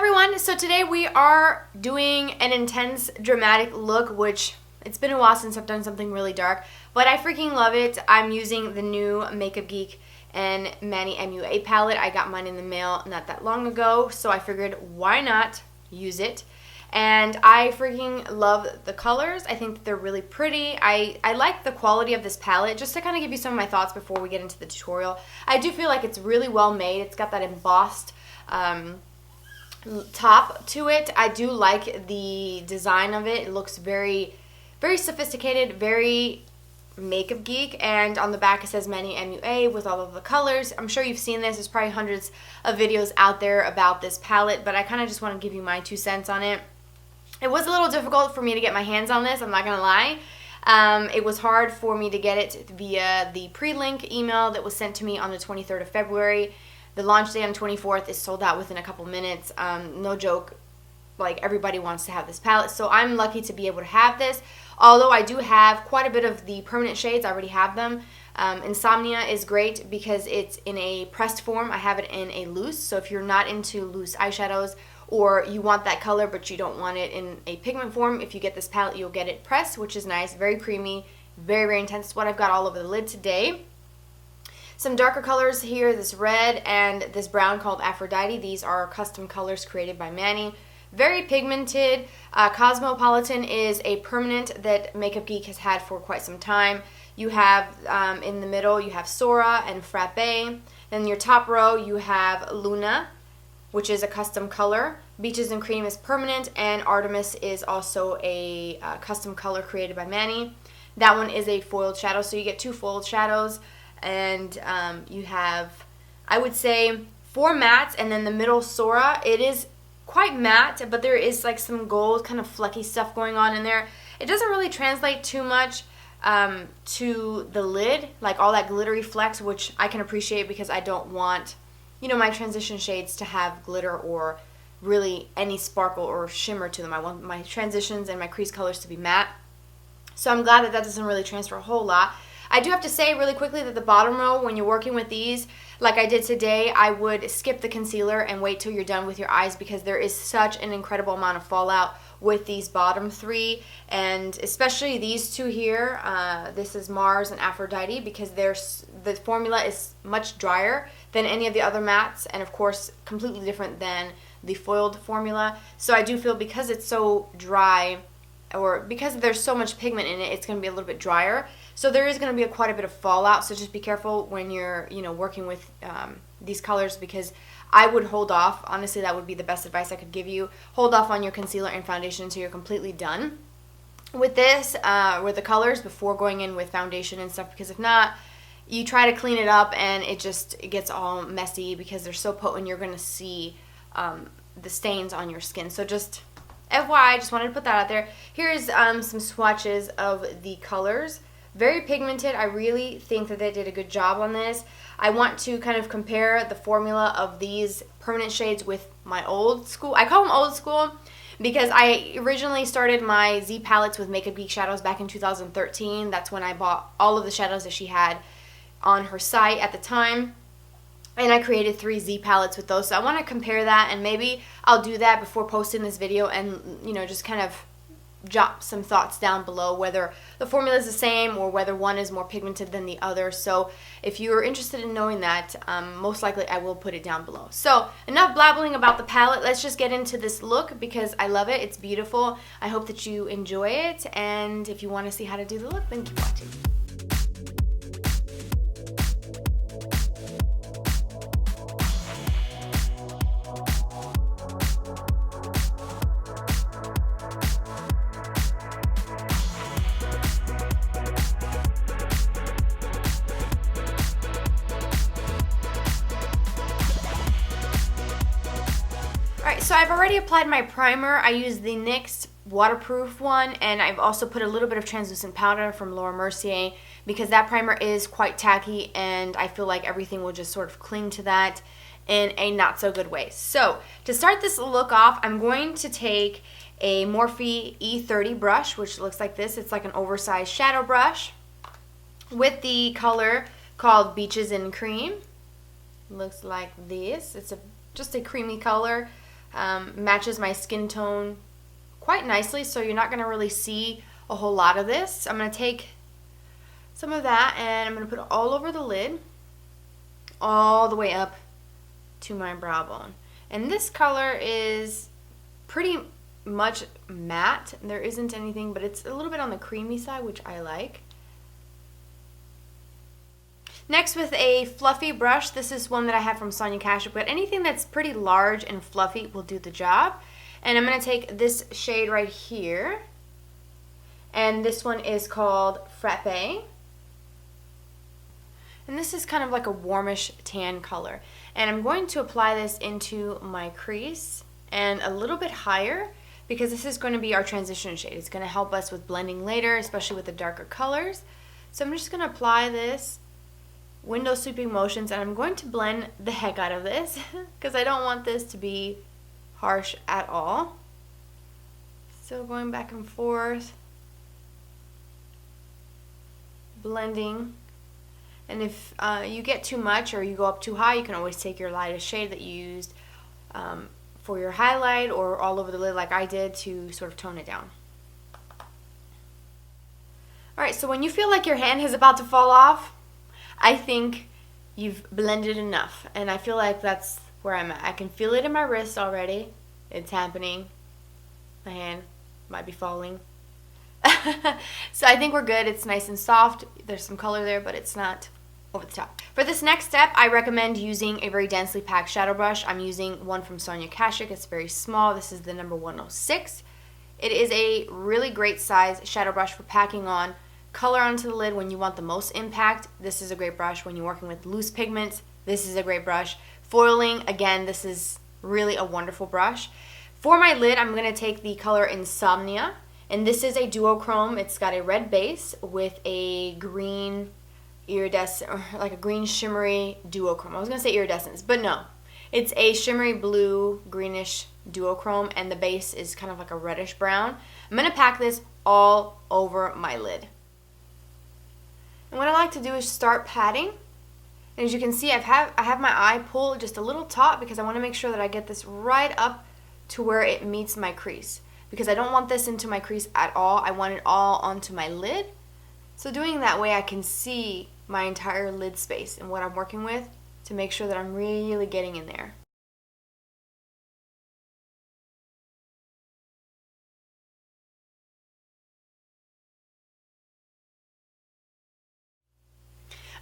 everyone, so today we are doing an intense dramatic look, which it's been a while since I've done something really dark, but I freaking love it. I'm using the new Makeup Geek and Manny MUA palette. I got mine in the mail not that long ago, so I figured why not use it. And I freaking love the colors. I think that they're really pretty. I like the quality of this palette. Just to kind of give you some of my thoughts before we get into the tutorial, I do feel like it's really well made. It's got that embossed top to it. I do like the design of it. It looks very, very sophisticated, very Makeup Geek, and on the back it says Manny MUA with all of the colors. I'm sure you've seen this. There's probably hundreds of videos out there about this palette, but I kind of just want to give you my 2 cents on it. It was a little difficult for me to get my hands on this, I'm not gonna lie. It was hard for me to get it via the pre-link email that was sent to me on the 23rd of February. The launch day on the 24th is sold out within a couple minutes. No joke, like everybody wants to have this palette, so I'm lucky to be able to have this. Although I do have quite a bit of the permanent shades, I already have them. Insomnia is great because it's in a pressed form. I have it in a loose, so if you're not into loose eyeshadows or you want that color but you don't want it in a pigment form, if you get this palette you'll get it pressed, which is nice, very creamy, very, very intense. It's what I've got all over the lid today. Some darker colors here, this red and this brown called Aphrodite. These are custom colors created by Manny. Very pigmented. Cosmopolitan is a permanent that Makeup Geek has had for quite some time. You have, in the middle, you have Sora and Frappe. Then in your top row, you have Luna, which is a custom color. Beaches and Cream is permanent, and Artemis is also a custom color created by Manny. That one is a foiled shadow, so you get 2 foiled shadows. And you have, I would say, 4 mattes, and then the middle Sora, it is quite matte, but there is like some gold kind of flecky stuff going on in there. It doesn't really translate too much to the lid, like all that glittery flecks, which I can appreciate because I don't want, you know, my transition shades to have glitter or really any sparkle or shimmer to them. I want my transitions and my crease colors to be matte. So I'm glad that that doesn't really transfer a whole lot. I do have to say really quickly that the bottom row, when you're working with these, like I did today, I would skip the concealer and wait till you're done with your eyes because there is such an incredible amount of fallout with these bottom 3, and especially these 2 here. This is Mars and Aphrodite because the formula is much drier than any of the other mattes, and of course completely different than the foiled formula. So I do feel because it's so dry, or because there's so much pigment in it, it's going to be a little bit drier. So there is going to be quite a bit of fallout, so just be careful when you're, you know, working with these colors, because I would hold off. Honestly, that would be the best advice I could give you. Hold off on your concealer and foundation until you're completely done with this, with the colors, before going in with foundation and stuff, because if not, you try to clean it up and it gets all messy because they're so potent. You're going to see the stains on your skin. So just FYI, I just wanted to put that out there. Here's some swatches of the colors. Very pigmented. I really think that they did a good job on this. I want to kind of compare the formula of these permanent shades with my old school. I call them old school because I originally started my Z palettes with Makeup Geek shadows back in 2013. That's when I bought all of the shadows that she had on her site at the time. And I created 3 Z palettes with those. So I want to compare that, and maybe I'll do that before posting this video and, you know, just kind of jot some thoughts down below whether the formula is the same or whether one is more pigmented than the other. So if you're interested in knowing that, most likely I will put it down below. So enough blabbling about the palette. Let's just get into this look because I love it. It's beautiful. I hope that you enjoy it, and if you want to see how to do the look, then keep watching. So I've already applied my primer. I used the NYX waterproof one, and I've also put a little bit of translucent powder from Mercier because that primer is quite tacky and I feel like everything will just sort of cling to that in a not so good way. So to start this look off, I'm going to take a Morphe E30 brush, which looks like this. It's like an oversized shadow brush with the color called Beaches and Cream. Looks like this. It's just a creamy color. Matches my skin tone quite nicely, so you're not going to really see a whole lot of this. I'm going to take some of that and I'm going to put it all over the lid, all the way up to my brow bone. And this color is pretty much matte. There isn't anything, but it's a little bit on the creamy side, which I like. Next, with a fluffy brush, this is one that I have from Sonia Kashuk, but anything that's pretty large and fluffy will do the job. And I'm going to take this shade right here, and this one is called Frappe. And this is kind of like a warmish tan color. And I'm going to apply this into my crease and a little bit higher, because this is going to be our transition shade. It's going to help us with blending later, especially with the darker colors. So I'm just going to apply this window sweeping motions, and I'm going to blend the heck out of this because I don't want this to be harsh at all. So going back and forth, blending. And if you get too much or you go up too high, you can always take your lightest shade that you used for your highlight or all over the lid like I did to sort of tone it down. Alright, so when you feel like your hand is about to fall off, I think you've blended enough, and I feel like that's where I'm at. I can feel it in my wrist already. It's happening. My hand might be falling. So I think we're good. It's nice and soft. There's some color there, but it's not over the top. For this next step, I recommend using a very densely packed shadow brush. I'm using one from Sonia Kashuk. It's very small. This is the number 106. It is a really great size shadow brush for packing on color onto the lid when you want the most impact. This is a great brush. When you're working with loose pigments, this is a great brush. Foiling, again, this is really a wonderful brush. For my lid, I'm going to take the color Insomnia, and this is a duochrome. It's got a red base with a green iridescent, or like a green shimmery duochrome. I was going to say iridescence, but no. It's a shimmery blue, greenish duochrome, and the base is kind of like a reddish brown. I'm going to pack this all over my lid. And what I like to do is start patting. And as you can see, I have my eye pull just a little taut because I want to make sure that I get this right up to where it meets my crease. Because I don't want this into my crease at all. I want it all onto my lid. So doing that way, I can see my entire lid space and what I'm working with to make sure that I'm really getting in there.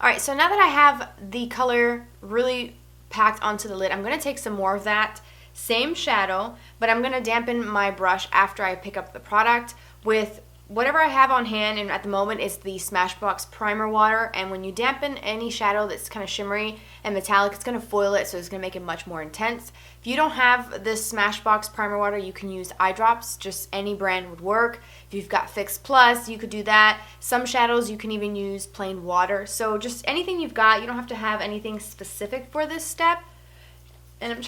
Alright, so now that I have the color really packed onto the lid, I'm going to take some more of that same shadow, but I'm going to dampen my brush after I pick up the product with whatever I have on hand, and at the moment it's the Smashbox Primer Water. And when you dampen any shadow that's kind of shimmery and metallic, it's going to foil it, so it's going to make it much more intense. If you don't have this Smashbox Primer Water, you can use eye drops. Just any brand would work. If you've got Fix Plus, you could do that. Some shadows you can even use plain water. So just anything you've got. You don't have to have anything specific for this step. And I'm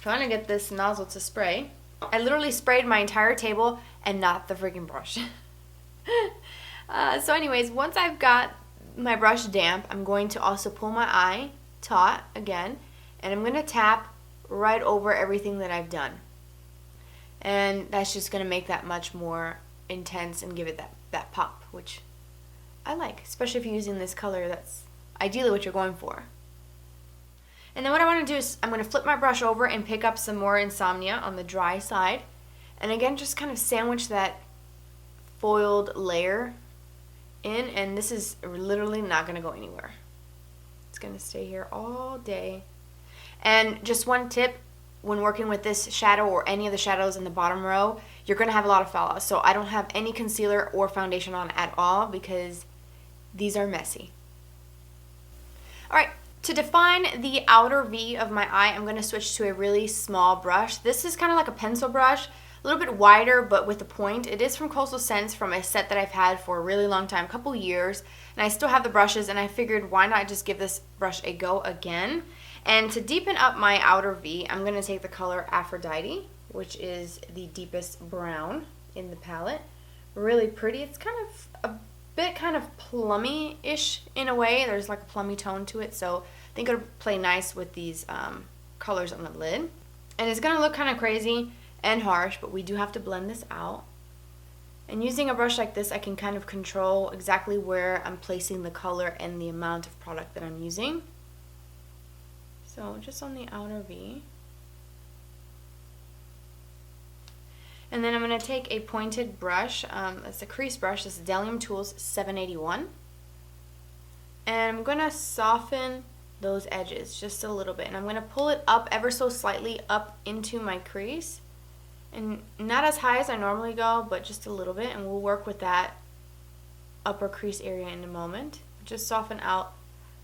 trying to get this nozzle to spray. I literally sprayed my entire table and not the freaking brush. So anyways, once I've got my brush damp, I'm going to also pull my eye taut again, and I'm going to tap right over everything that I've done. And that's just going to make that much more intense and give it that pop, which I like, especially if you're using this color. That's ideally what you're going for. And then what I want to do is I'm going to flip my brush over and pick up some more Insomnia on the dry side. And again, just kind of sandwich that foiled layer in. And this is literally not going to go anywhere. It's going to stay here all day. And just one tip, when working with this shadow or any of the shadows in the bottom row, you're going to have a lot of fallout. So I don't have any concealer or foundation on at all because these are messy. Alright. To define the outer V of my eye, I'm going to switch to a really small brush. This is kind of like a pencil brush, a little bit wider but with a point. It is from Coastal Scents, from a set that I've had for a really long time, a couple years. And I still have the brushes, and I figured why not just give this brush a go again. And to deepen up my outer V, I'm going to take the color Aphrodite, which is the deepest brown in the palette. Really pretty. It's kind of a bit kind of plummy-ish in a way. There's like a plummy tone to it, so I think it'll play nice with these colors on the lid. And it's going to look kind of crazy and harsh, but we do have to blend this out. And using a brush like this, I can kind of control exactly where I'm placing the color and the amount of product that I'm using. So just on the outer V. And then I'm going to take a pointed brush. It's a crease brush. This is Decay Tools 781. And I'm going to soften those edges just a little bit. And I'm going to pull it up ever so slightly up into my crease. And not as high as I normally go, but just a little bit. And we'll work with that upper crease area in a moment. Just soften out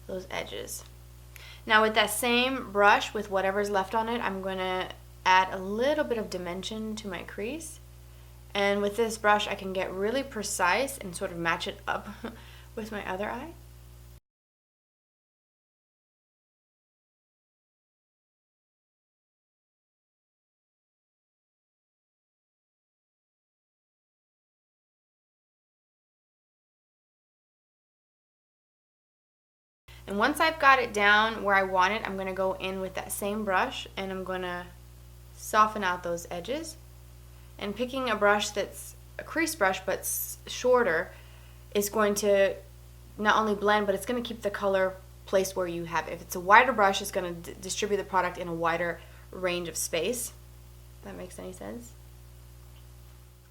those edges. Now with that same brush, with whatever's left on it, I'm going to add a little bit of dimension to my crease. And with this brush, I can get really precise and sort of match it up with my other eye. And once I've got it down where I want it, I'm going to go in with that same brush and I'm going to soften out those edges. And picking a brush that's a crease brush but shorter is going to not only blend, but it's going to keep the color placed where you have it. If it's a wider brush, it's going to distribute the product in a wider range of space. If that makes any sense.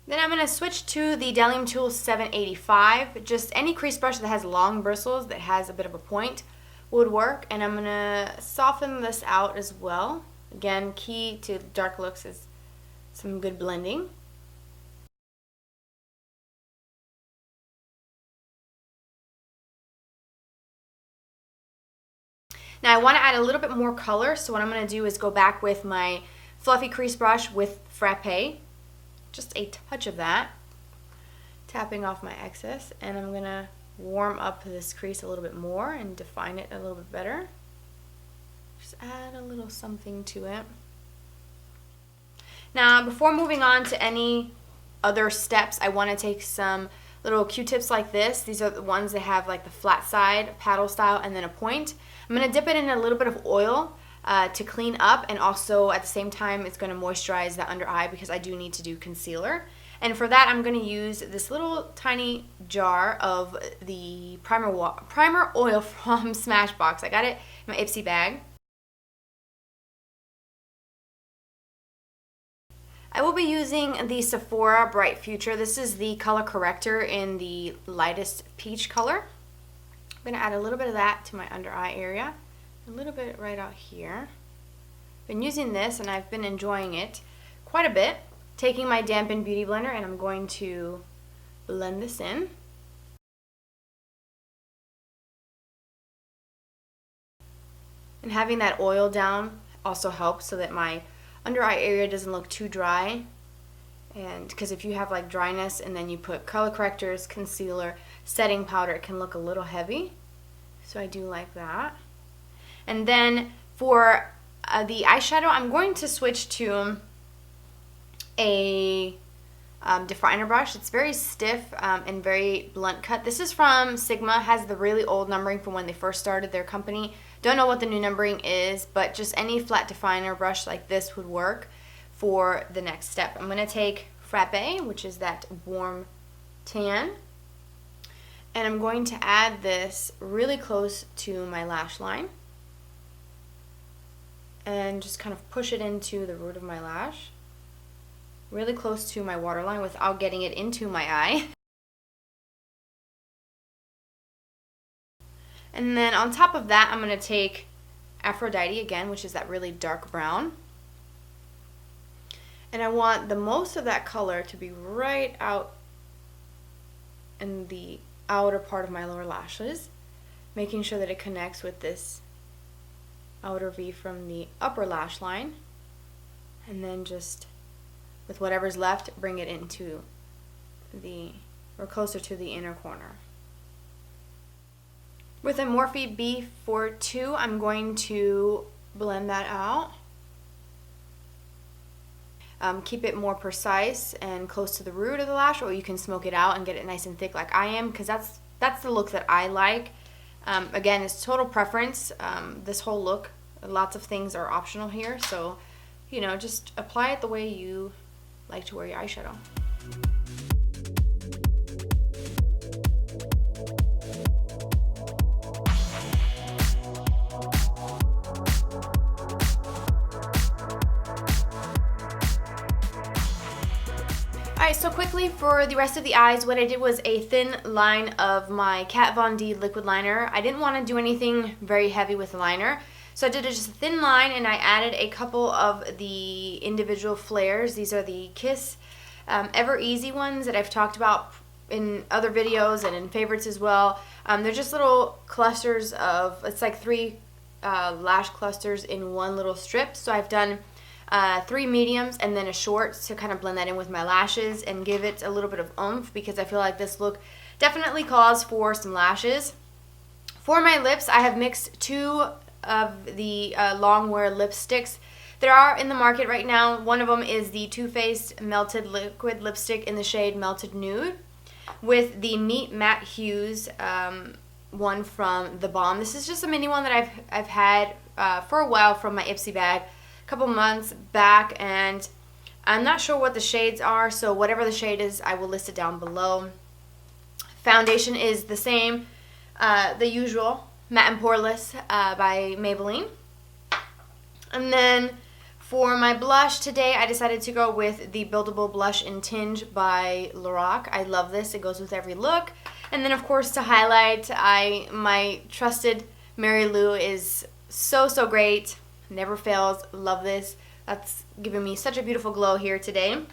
Then I'm going to switch to the Decay Tools 785. Just any crease brush that has long bristles, that has a bit of a point, would work. And I'm going to soften this out as well. Again, key to dark looks is some good blending. Now I want to add a little bit more color, so what I'm going to do is go back with my fluffy crease brush with Frappe. Just a touch of that, tapping off my excess, and I'm gonna warm up this crease a little bit more and define it a little bit better. Just add a little something to it. Now before moving on to any other steps, I want to take some little Q-tips like this. These are the ones that have like the flat side, paddle style, and then a point. I'm gonna dip it in a little bit of oil to clean up, and also at the same time it's going to moisturize the under eye because I do need to do concealer. And for that I'm going to use this little tiny jar of the primer oil from Smashbox. I got it in my Ipsy bag. I will be using the Sephora Bright Future. This is the color corrector in the lightest peach color. I'm going to add a little bit of that to my under eye area. A little bit right out here. Been using this and I've been enjoying it quite a bit. Taking my dampened beauty blender and I'm going to blend this in. And having that oil down also helps so that my under eye area doesn't look too dry. And because if you have like dryness and then you put color correctors, concealer, setting powder, it can look a little heavy. So I do like that. And then for the eyeshadow, I'm going to switch to a definer brush. It's very stiff and very blunt cut. This is from Sigma, has the really old numbering from when they first started their company. Don't know what the new numbering is, but just any flat definer brush like this would work for the next step. I'm going to take Frappe, which is that warm tan, and I'm going to add this really close to my lash line. And just kind of push it into the root of my lash, really close to my waterline without getting it into my eye. And then on top of that, I'm going to take Aphrodite again, which is that really dark brown. And I want the most of that color to be right out in the outer part of my lower lashes, making sure that it connects with this outer V from the upper lash line, and then just with whatever's left bring it into the or closer to the inner corner. With a Morphe B42 I'm going to blend that out. Keep it more precise and close to the root of the lash, or you can smoke it out and get it nice and thick like I am, because that's the look that I like. Again, it's total preference. This whole look, lots of things are optional here, so you know, just apply it the way you like to wear your eyeshadow. Alright, so quickly for the rest of the eyes, what I did was a thin line of my Kat Von D liquid liner. I didn't want to do anything very heavy with the liner, so I did just a thin line, and I added a couple of the individual flares. These are the Kiss Ever Easy ones that I've talked about in other videos and in favorites as well. They're just little clusters of, it's like 3 lash clusters in one little strip. So I've done 3 mediums and then a short to kind of blend that in with my lashes and give it a little bit of oomph, because I feel like this look definitely calls for some lashes. For my lips, I have mixed 2 of the Longwear lipsticks that are in the market right now. One of them is the Too Faced Melted Liquid Lipstick in the shade Melted Nude with the Meet Matte Hughes one from TheBalm. This is just a mini one that I've had for a while from my Ipsy bag, couple months back, and I'm not sure what the shades are, so whatever the shade is, I will list it down below. Foundation is the same, the usual, Matte and Poreless by Maybelline. And then for my blush today, I decided to go with the Buildable Blush in Tinge by LORAC. I love this, it goes with every look. And then of course to highlight, my trusted Mary Lou is so great. Never fails. Love this. That's giving me such a beautiful glow here today.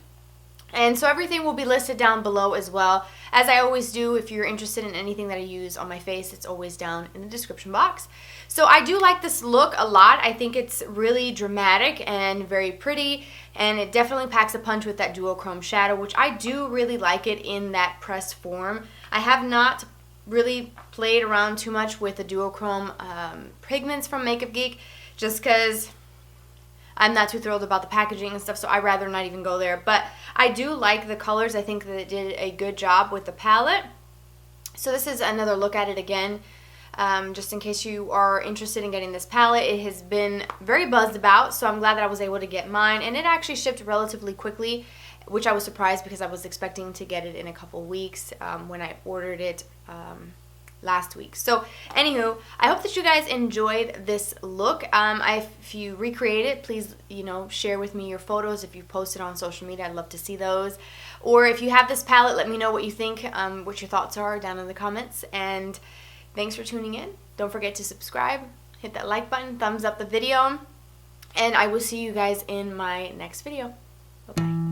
And so everything will be listed down below as well. As I always do, if you're interested in anything that I use on my face, it's always down in the description box. So I do like this look a lot. I think it's really dramatic and very pretty, and it definitely packs a punch with that duochrome shadow, which I do really like it in that pressed form. I have not really played around too much with the duochrome pigments from Makeup Geek, just because I'm not too thrilled about the packaging and stuff, so I'd rather not even go there. But I do like the colors. I think that it did a good job with the palette. So this is another look at it again, just in case you are interested in getting this palette. It has been very buzzed about, so I'm glad that I was able to get mine. And it actually shipped relatively quickly, which I was surprised because I was expecting to get it in a couple weeks when I ordered it last week. So anywho, I hope that you guys enjoyed this look. If you recreate it, please, you know, share with me your photos. If you post it on social media, I'd love to see those. Or if you have this palette, let me know what you think, what your thoughts are down in the comments. And thanks for tuning in. Don't forget to subscribe, hit that like button, thumbs up the video, and I will see you guys in my next video. Bye-bye.